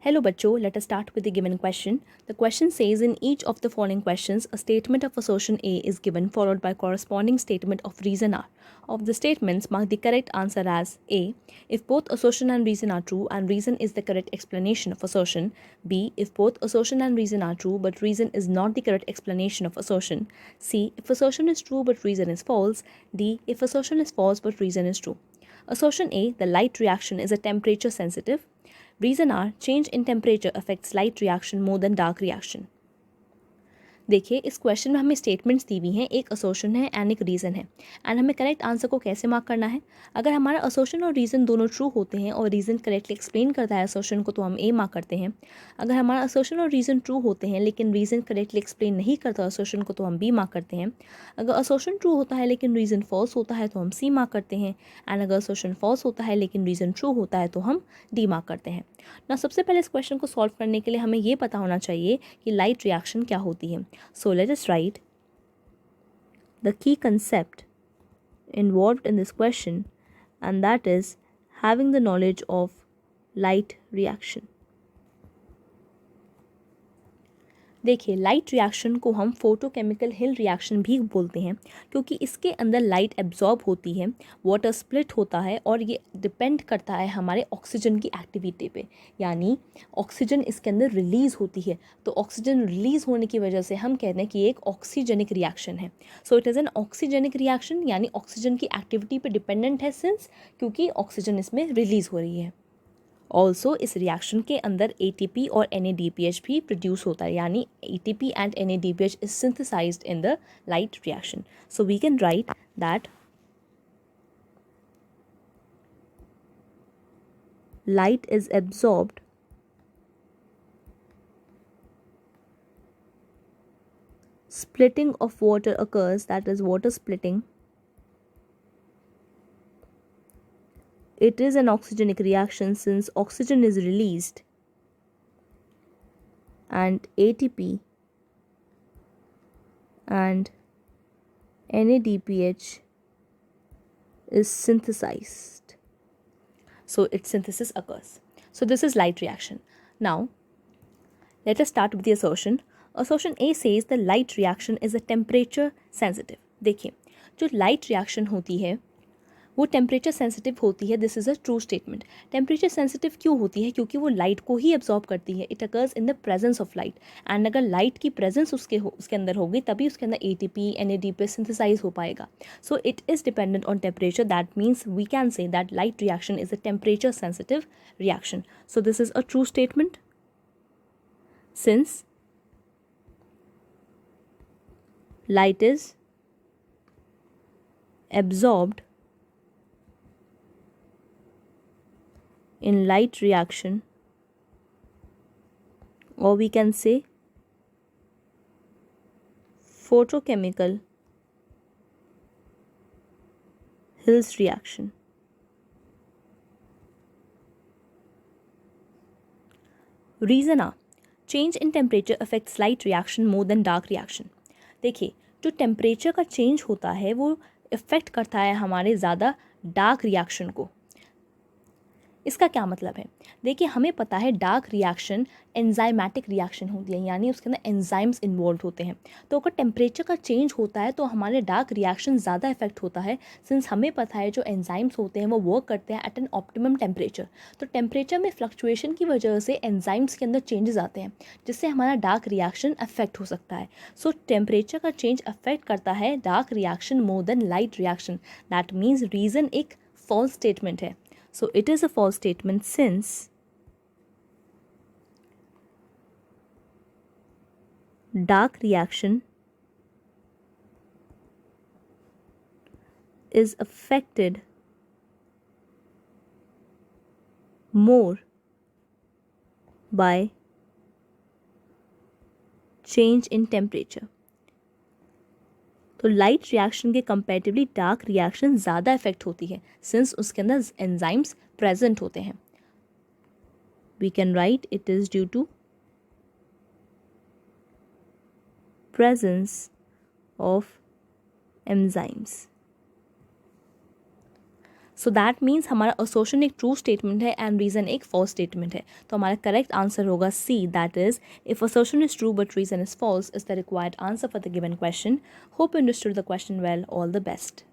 Hello bachcho, let us start with the given question. The question says in each of the following questions, a statement of assertion A is given followed by corresponding statement of reason R. Of the statements, mark the correct answer as A, if both assertion and reason are true and reason is the correct explanation of assertion. B, if both assertion and reason are true but reason is not the correct explanation of assertion. C, if assertion is true but reason is false. D, if assertion is false but reason is true. Assertion A, the light reaction is a temperature sensitive. Reason R, change in temperature affects light reaction more than dark reaction. देखिए इस question में हमें statements दी हुई हैं, एक असोशन है and एक reason है, एंड हमें करेक्ट आंसर को कैसे मार्क करना है. अगर हमारा असोशन और रीज़न दोनों ट्रू होते हैं और रीज़न करेक्टली एक्सप्लेन करता है असोशन को तो हम ए मार्क करते हैं. अगर हमारा असोशन और रीज़न ट्रू होते हैं लेकिन रीज़न करेक्टली एक्सप्लेन नहीं करता असोशन को तो हम बी मार्क करते हैं. अगर असोशन ट्रू होता है लेकिन रीज़न फॉल्स होता है तो हम सी मार्क करते हैं, एंड अगर असोशन फॉल्स होता है लेकिन रीज़न ट्रू होता है तो हम डी मार्क करते हैं. ना सबसे पहले इस क्वेश्चन को सॉल्व करने के लिए हमें ये पता होना चाहिए कि लाइट रिएक्शन क्या होती है. So let us write the key concept involved in this question, and that is having the knowledge of light reaction. देखिए लाइट रिएक्शन को हम फोटोकेमिकल हिल रिएक्शन भी बोलते हैं क्योंकि इसके अंदर लाइट एब्जॉर्ब होती है, वाटर स्प्लिट होता है और ये डिपेंड करता है हमारे ऑक्सीजन की एक्टिविटी पे, यानी ऑक्सीजन इसके अंदर रिलीज़ होती है. तो ऑक्सीजन रिलीज़ होने की वजह से हम कहते हैं कि ये एक ऑक्सीजेनिक रिएक्शन है. सो it is an oxygenic reaction, यानी ऑक्सीजन की एक्टिविटी पे डिपेंडेंट है सिंस क्योंकि ऑक्सीजन इसमें रिलीज़ हो रही है. ऑल्सो इस रिएक्शन के अंदर ATP और NADPH भी प्रोड्यूस होता है, यानी ATP and NADPH is synthesised in the light reaction. So we can write that light is absorbed splitting of water occurs, that is water splitting. It is an oxygenic reaction since oxygen is released and ATP and NADPH is synthesized. So its synthesis occurs. So this is light reaction. Now let us start with the assertion. Assertion A says the light reaction is a temperature sensitive. देखिए जो light reaction होती है वो temperature sensitive होती है. This is a true statement. Temperature sensitive क्यों होती है? क्योंकि वो लाइट को ही एब्जॉर्ब करती है. It occurs in the presence of light, and अगर लाइट की प्रेजेंस उसके अंदर होगी तभी उसके अंदर ATP NADPH सिंथेसाइज हो पाएगा. So it is dependent on temperature. That means we can say that light reaction is a temperature sensitive reaction. So this is a true statement since light is absorbed in light reaction, or we can say photochemical Hill's reaction. Reason R, change in temperature affects light reaction more than dark reaction. देखिए जो temperature का change होता है वो effect करता है हमारे ज़्यादा डार्क रिएक्शन को. इसका क्या मतलब है? देखिए हमें पता है डार्क रिएक्शन एंजाइमेटिक रिएक्शन होती है, यानी उसके अंदर एंजाइम्स इन्वॉल्व होते हैं. तो अगर टेम्परेचर का चेंज होता है तो हमारे डार्क रिएक्शन ज़्यादा इफेक्ट होता है सिंस हमें पता है जो एंजाइम्स होते हैं वो वर्क करते हैं एट एन ऑप्टिमम टेम्परेचर. तो टेम्परेचर में फ्लक्चुएशन की वजह से एंजाइम्स के अंदर चेंजेस आते हैं जिससे हमारा डार्क रिएक्शन अफेक्ट हो सकता है. सो टेम्परेचर का चेंज अफेक्ट करता है dark reaction more than light reaction. That means reason एक फॉल्स स्टेटमेंट है. So it is a false statement since dark reaction is affected more by change in temperature. तो light reaction के comparatively dark reaction ज़्यादा effect होती है since उसके अंदर enzymes present होते हैं. We can write it is due to presence of enzymes. So that means हमारा असोशन एक ट्रू स्टेटमेंट है एंड रीज़न एक फॉल्स स्टेटमेंट है. तो हमारा करेक्ट आंसर होगा C, that is if assertion is true but reason is false is the required answer for the given question. Hope you understood the question well. All the best.